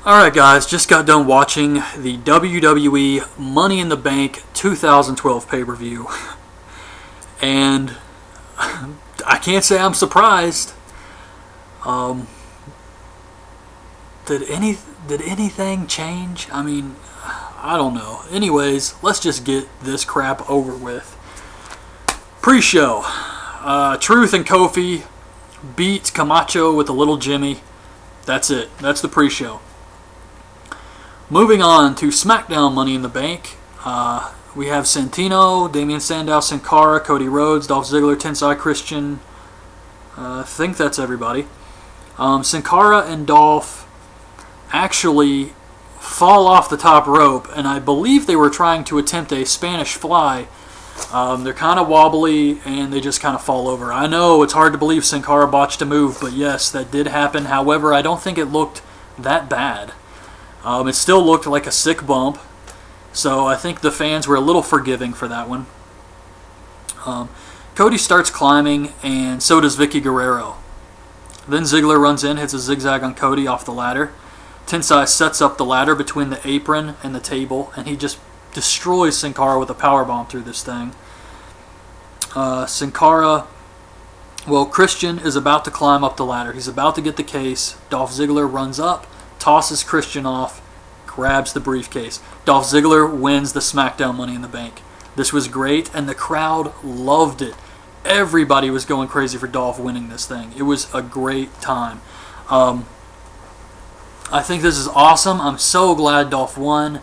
Alright guys, just got done watching the WWE Money in the Bank 2012 pay-per-view. And I can't say I'm surprised. Did anything change? I mean, I don't know. Anyways, let's just get this crap over with. Pre-show. Truth and Kofi beat Camacho with a little Jimmy. That's it. That's the pre-show. Moving on to SmackDown Money in the Bank. We have Santino, Damian Sandow, Sin Cara, Cody Rhodes, Dolph Ziggler, Tensai Christian. I think that's everybody. Sin Cara and Dolph actually fall off the top rope, and I believe they were trying to attempt a Spanish fly. They're kind of wobbly, and they just kind of fall over. I know it's hard to believe Sin Cara botched a move, but yes, that did happen. However, I don't think it looked that bad. It still looked like a sick bump, so I think the fans were a little forgiving for that one. Cody starts climbing, and so does Vicky Guerrero. Then Ziggler runs in, hits a zigzag on Cody off the ladder. Tensai sets up the ladder between the apron and the table, and he just destroys Sin Cara with a powerbomb through this thing. Sin Cara, Christian is about to climb up the ladder. He's about to get the case. Dolph Ziggler runs up, tosses Christian off, grabs the briefcase. Dolph Ziggler wins the SmackDown Money in the Bank. This was great, and the crowd loved it. Everybody was going crazy for Dolph winning this thing. It was a great time. I think this is awesome. I'm so glad Dolph won.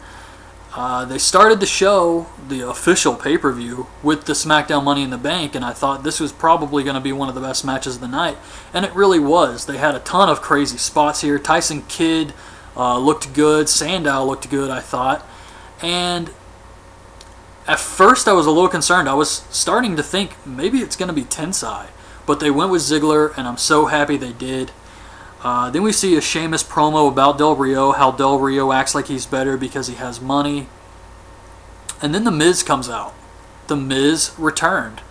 They started the show, the official pay-per-view, with the SmackDown Money in the Bank, and I thought this was probably going to be one of the best matches of the night, and it really was. They had a ton of crazy spots here. Tyson Kidd looked good. Sandow looked good, I thought. And at first I was a little concerned. I was starting to think maybe it's going to be Tensai, but they went with Ziggler, and I'm so happy they did. Then we see a Sheamus promo about Del Rio, how Del Rio acts like he's better because he has money. And then The Miz comes out. The Miz returned.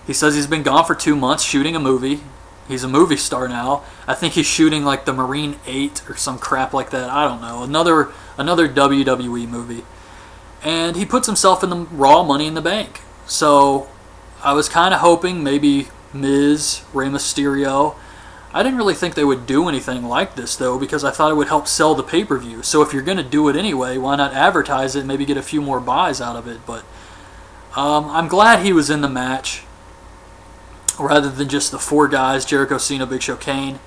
He says he's been gone for 2 months shooting a movie. He's a movie star now. I think he's shooting like the Marine 8 or some crap like that. I don't know. Another WWE movie. And he puts himself in the Raw Money in the Bank. So I was kind of hoping maybe Miz, Rey Mysterio. I didn't really think they would do anything like this, though, because I thought it would help sell the pay-per-view. So if you're going to do it anyway, why not advertise it and maybe get a few more buys out of it? But I'm glad he was in the match, rather than just the 4 guys, Jericho, Cena, Big Show, Kane.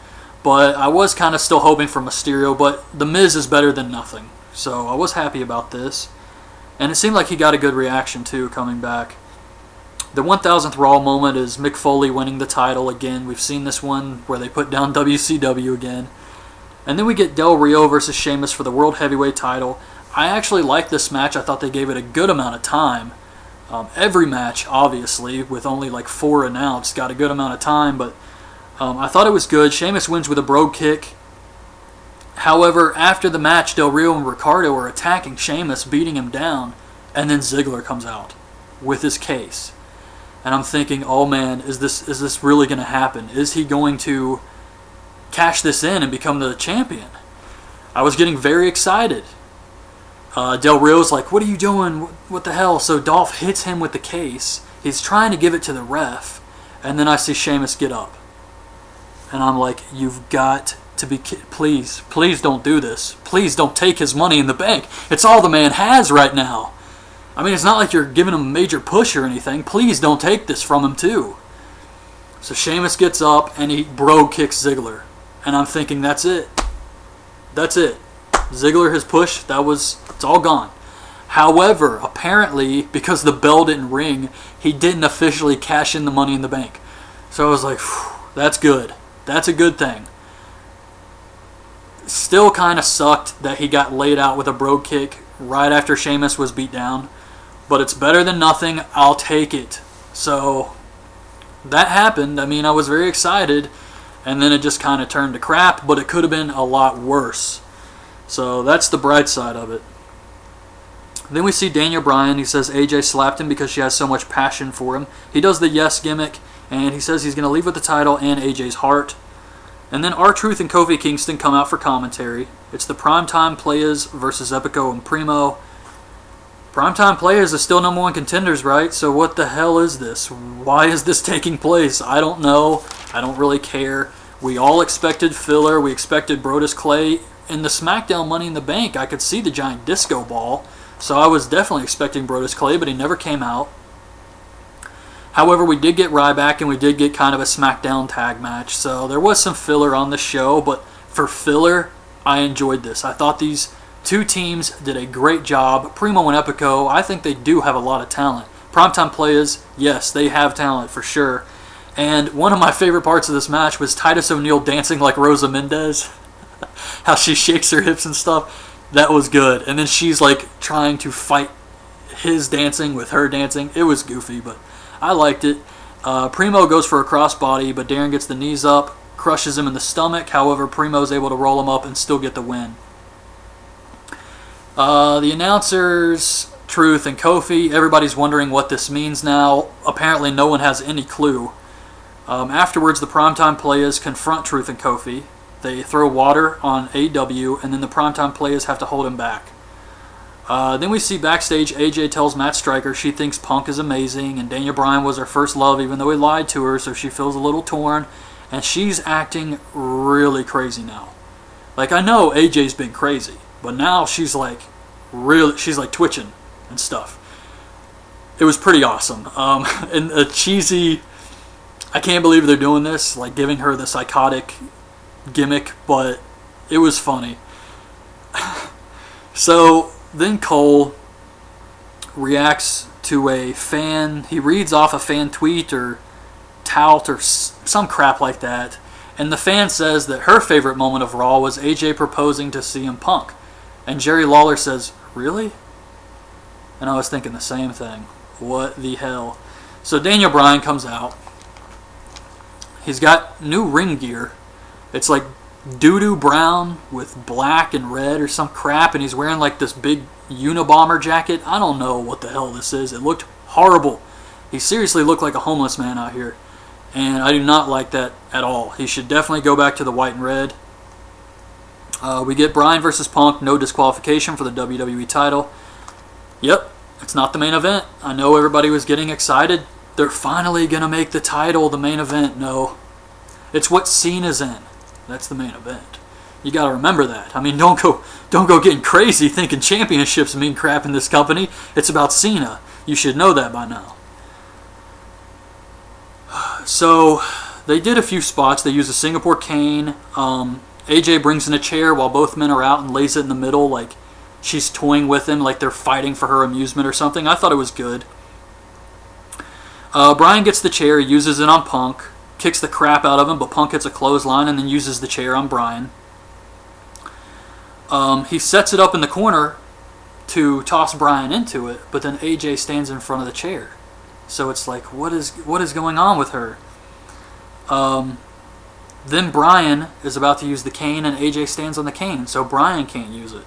But I was kind of still hoping for Mysterio, but The Miz is better than nothing. So I was happy about this. And it seemed like he got a good reaction, too, coming back. The 1000th Raw moment is Mick Foley winning the title again. We've seen this one where they put down WCW again. And then we get Del Rio versus Sheamus for the World Heavyweight title. I actually liked this match. I thought they gave it a good amount of time. Every match, obviously, with only like 4 announced, got a good amount of time. But I thought it was good. Sheamus wins with a brogue kick. However, after the match, Del Rio and Ricardo are attacking Sheamus, beating him down. And then Ziggler comes out with his case. And I'm thinking, oh man, is this really going to happen? Is he going to cash this in and become the champion? I was getting very excited. Del Rio's like, what are you doing? What the hell? So Dolph hits him with the case. He's trying to give it to the ref. And then I see Sheamus get up. And I'm like, you've got to be... Please don't do this. Please don't take his Money in the Bank. It's all the man has right now. I mean, it's not like you're giving him a major push or anything. Please don't take this from him, too. So Sheamus gets up, and he brogue kicks Ziggler. And I'm thinking, that's it. That's it. Ziggler has pushed. It's all gone. However, apparently, because the bell didn't ring, he didn't officially cash in the Money in the Bank. So I was like, that's good. That's a good thing. Still kind of sucked that he got laid out with a brogue kick right after Sheamus was beat down. But it's better than nothing. I'll take it. So that happened. I mean, I was very excited. And then it just kind of turned to crap. But it could have been a lot worse. So that's the bright side of it. Then we see Daniel Bryan. He says AJ slapped him because she has so much passion for him. He does the yes gimmick. And he says he's going to leave with the title and AJ's heart. And then R-Truth and Kofi Kingston come out for commentary. It's the Primetime Players versus Epico and Primo. Primetime Players are still number one contenders, right? So what the hell is this? Why is this taking place? I don't know. I don't really care. We all expected filler. We expected Brodus Clay. In the SmackDown Money in the Bank, I could see the giant disco ball. So I was definitely expecting Brodus Clay, but he never came out. However, we did get Ryback, and we did get kind of a SmackDown tag match. So there was some filler on the show, but for filler, I enjoyed this. I thought these two teams did a great job. Primo and Epico, I think they do have a lot of talent. Primetime Players, yes, they have talent for sure. And one of my favorite parts of this match was Titus O'Neil dancing like Rosa Mendez. How she shakes her hips and stuff. That was good. And then she's like trying to fight his dancing with her dancing. It was goofy, but I liked it. Primo goes for a crossbody, but Darren gets the knees up, crushes him in the stomach. However, Primo's able to roll him up and still get the win. The announcers, Truth and Kofi, everybody's wondering what this means now. Apparently no one has any clue. Afterwards, the Primetime Players confront Truth and Kofi. They throw water on AW, and then the Primetime Players have to hold him back. Then we see backstage, AJ tells Matt Striker she thinks Punk is amazing, and Daniel Bryan was her first love, even though he lied to her, so she feels a little torn, and she's acting really crazy now. Like, I know AJ's been crazy, but now she's like twitching and stuff. It was pretty awesome. And a cheesy, I can't believe they're doing this, like giving her the psychotic gimmick, but it was funny. So then Cole reacts to a fan. He reads off a fan tweet or tout or some crap like that, and the fan says that her favorite moment of Raw was AJ proposing to CM Punk, and Jerry Lawler says, "Really?" And I was thinking the same thing. What the hell? So Daniel Bryan comes out. He's got new ring gear. It's like doo-doo brown with black and red or some crap, and he's wearing like this big Unabomber jacket. I don't know what the hell this is. It looked horrible. He seriously looked like a homeless man out here, and I do not like that at all. He should definitely go back to the white and red. We get Bryan versus Punk, no disqualification for the WWE title. Yep, it's not the main event. I know everybody was getting excited. They're finally going to make the title the main event. No, it's what Cena's in. That's the main event. You got to remember that. I mean, don't go getting crazy thinking championships mean crap in this company. It's about Cena. You should know that by now. So they did a few spots. They used a Singapore cane. AJ brings in a chair while both men are out and lays it in the middle like she's toying with him, like they're fighting for her amusement or something. I thought it was good. Bryan gets the chair, uses it on Punk, kicks the crap out of him, but Punk hits a clothesline and then uses the chair on Bryan. He sets it up in the corner to toss Bryan into it, but then AJ stands in front of the chair. So it's like, what is going on with her? Then Bryan is about to use the cane, and AJ stands on the cane, so Bryan can't use it.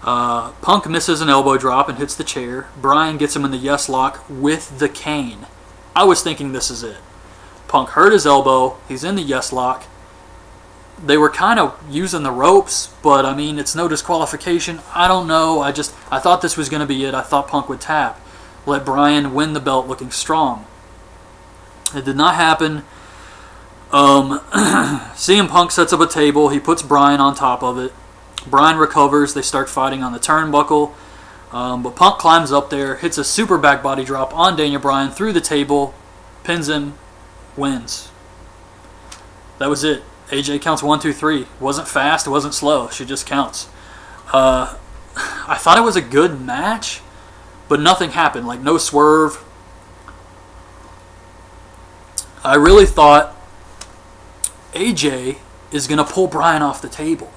Punk misses an elbow drop and hits the chair. Bryan gets him in the yes lock with the cane. I was thinking this is it. Punk hurt his elbow. He's in the yes lock. They were kind of using the ropes, but I mean, it's no disqualification. I don't know. I thought this was going to be it. I thought Punk would tap. Let Bryan win the belt looking strong. It did not happen. CM Punk sets up a table. He puts Bryan on top of it. Bryan recovers. They start fighting on the turnbuckle. But Punk climbs up there, hits a super back body drop on Daniel Bryan through the table, pins him, wins. That was it. AJ counts 1, 2, 3. It wasn't fast. It wasn't slow. She just counts. I thought it was a good match, but nothing happened. Like, no swerve. I really thought AJ is going to pull Bryan off the table.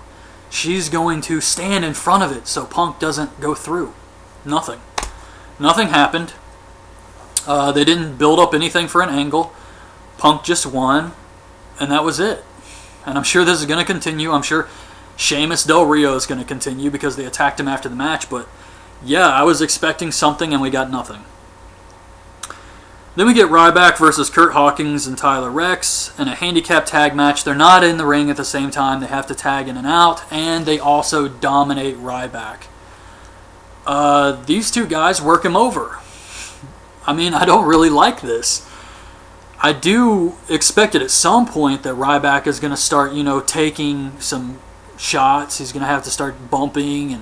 She's going to stand in front of it so Punk doesn't go through. Nothing. Nothing happened. They didn't build up anything for an angle. Punk just won, and that was it. And I'm sure this is going to continue. I'm sure Sheamus Del Rio is going to continue because they attacked him after the match. But yeah, I was expecting something and we got nothing. Then we get Ryback versus Kurt Hawkins and Tyler Rex in a handicap tag match. They're not in the ring at the same time. They have to tag in and out, and they also dominate Ryback. These two guys work him over. I mean, I don't really like this. I do expect it at some point that Ryback is going to start, taking some shots. He's going to have to start bumping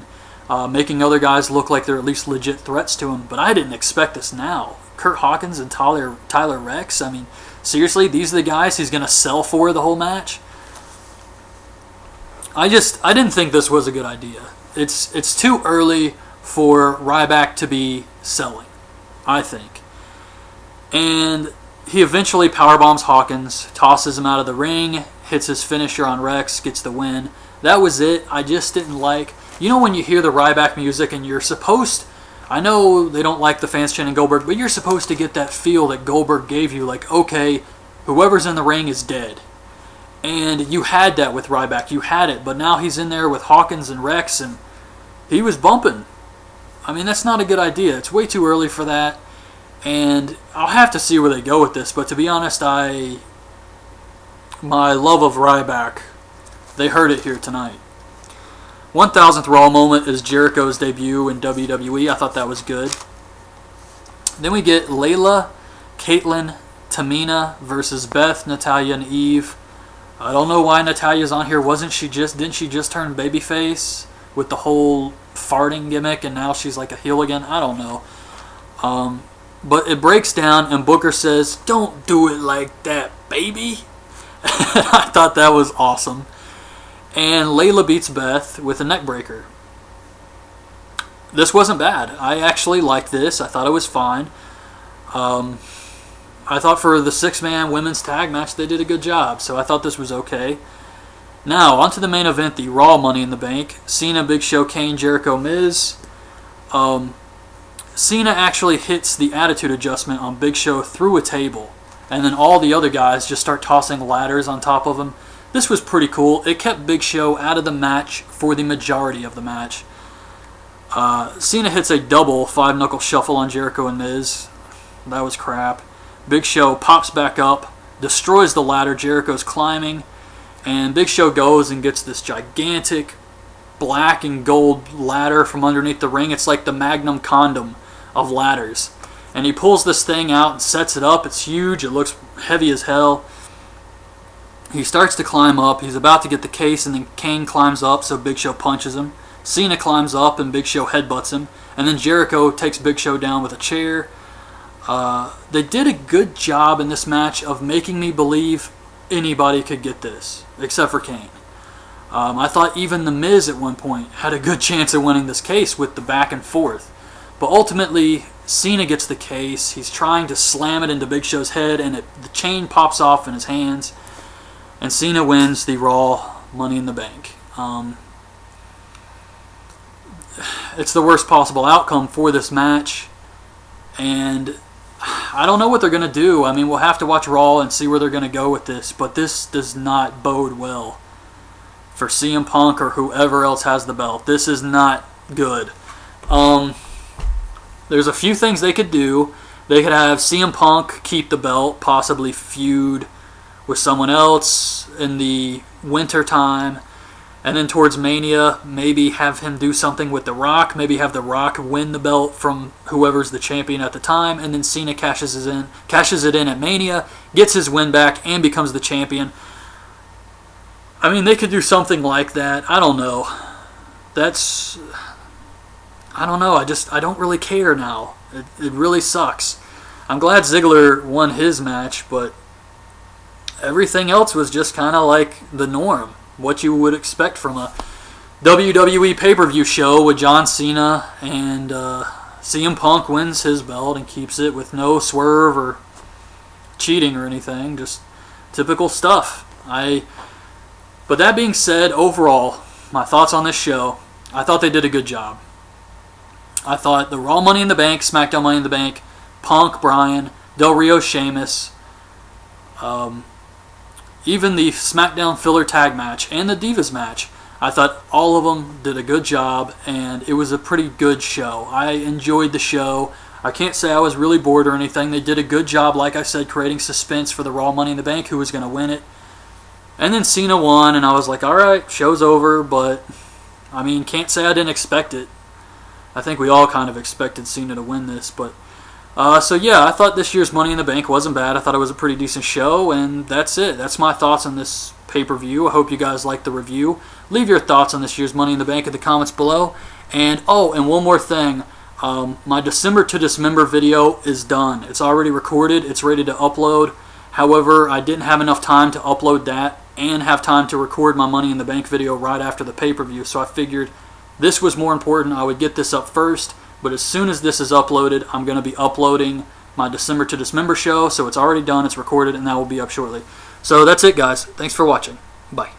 and making other guys look like they're at least legit threats to him. But I didn't expect this now. Kurt Hawkins and Tyler Rex. I mean, seriously, these are the guys he's going to sell for the whole match? I didn't think this was a good idea. It's too early for Ryback to be selling, I think. And he eventually powerbombs Hawkins, tosses him out of the ring, hits his finisher on Rex, gets the win. That was it. I just didn't like... when you hear the Ryback music and you're supposed... I know they don't like the fans chanting Goldberg, but you're supposed to get that feel that Goldberg gave you, like, okay, whoever's in the ring is dead. And you had that with Ryback. You had it, but now he's in there with Hawkins and Rex, and he was bumping. I mean, that's not a good idea. It's way too early for that, and I'll have to see where they go with this, but to be honest, my love of Ryback, they heard it here tonight. 1000th Raw moment is Jericho's debut in WWE. I thought that was good. Then we get Layla, Caitlyn, Tamina versus Beth, Natalya, and Eve. I don't know why Natalya's on here. Didn't she just turn babyface with the whole farting gimmick and now she's like a heel again? I don't know. But it breaks down and Booker says, "Don't do it like that, baby." I thought that was awesome. And Layla beats Beth with a neckbreaker. This wasn't bad. I actually liked this. I thought it was fine. I thought for the 6-man women's tag match, they did a good job. So I thought this was okay. Now, on to the main event, the Raw Money in the Bank. Cena, Big Show, Kane, Jericho, Miz. Cena actually hits the attitude adjustment on Big Show through a table. And then all the other guys just start tossing ladders on top of him. This was pretty cool. It kept Big Show out of the match for the majority of the match. Cena hits a double 5-knuckle shuffle on Jericho and Miz. That was crap. Big Show pops back up, destroys the ladder. Jericho's climbing, and Big Show goes and gets this gigantic black and gold ladder from underneath the ring. It's like the Magnum condom of ladders. And he pulls this thing out and sets it up. It's huge. It looks heavy as hell. He starts to climb up. He's about to get the case, and then Kane climbs up, so Big Show punches him. Cena climbs up, and Big Show headbutts him. And then Jericho takes Big Show down with a chair. They did a good job in this match of making me believe anybody could get this, except for Kane. I thought even The Miz at one point had a good chance of winning this case with the back and forth. But ultimately, Cena gets the case. He's trying to slam it into Big Show's head, and the chain pops off in his hands. And Cena wins the Raw Money in the Bank. It's the worst possible outcome for this match. And I don't know what they're going to do. I mean, we'll have to watch Raw and see where they're going to go with this. But this does not bode well for CM Punk or whoever else has the belt. This is not good. There's a few things they could do. They could have CM Punk keep the belt, possibly feud with someone else in the winter time, and then towards Mania, maybe have him do something with The Rock, maybe have The Rock win the belt from whoever's the champion at the time, and then Cena cashes it in at Mania, gets his win back, and becomes the champion. I mean, they could do something like that. I don't know. I don't know. I don't really care now. It really sucks. I'm glad Ziggler won his match, but everything else was just kind of like the norm. What you would expect from a WWE pay-per-view show with John Cena, and CM Punk wins his belt and keeps it with no swerve or cheating or anything. Just typical stuff. But that being said, overall, my thoughts on this show, I thought they did a good job. I thought the Raw Money in the Bank, SmackDown Money in the Bank, Punk, Bryan, Del Rio, Sheamus, even the SmackDown filler tag match and the Divas match, I thought all of them did a good job, and it was a pretty good show. I enjoyed the show. I can't say I was really bored or anything. They did a good job, like I said, creating suspense for the Raw Money in the Bank, who was going to win it. And then Cena won, and I was like, alright, show's over, but, I mean, can't say I didn't expect it. I think we all kind of expected Cena to win this, but, so yeah, I thought this year's Money in the Bank wasn't bad. I thought it was a pretty decent show, and that's it. That's my thoughts on this pay-per-view. I hope you guys liked the review. Leave your thoughts on this year's Money in the Bank in the comments below. And, oh, and one more thing. My December to Dismember video is done. It's already recorded. It's ready to upload. However, I didn't have enough time to upload that and have time to record my Money in the Bank video right after the pay-per-view, so I figured this was more important. I would get this up first, but as soon as this is uploaded, I'm going to be uploading my December to Dismember show, so it's already done, it's recorded, and that will be up shortly. So that's it, guys. Thanks for watching. Bye.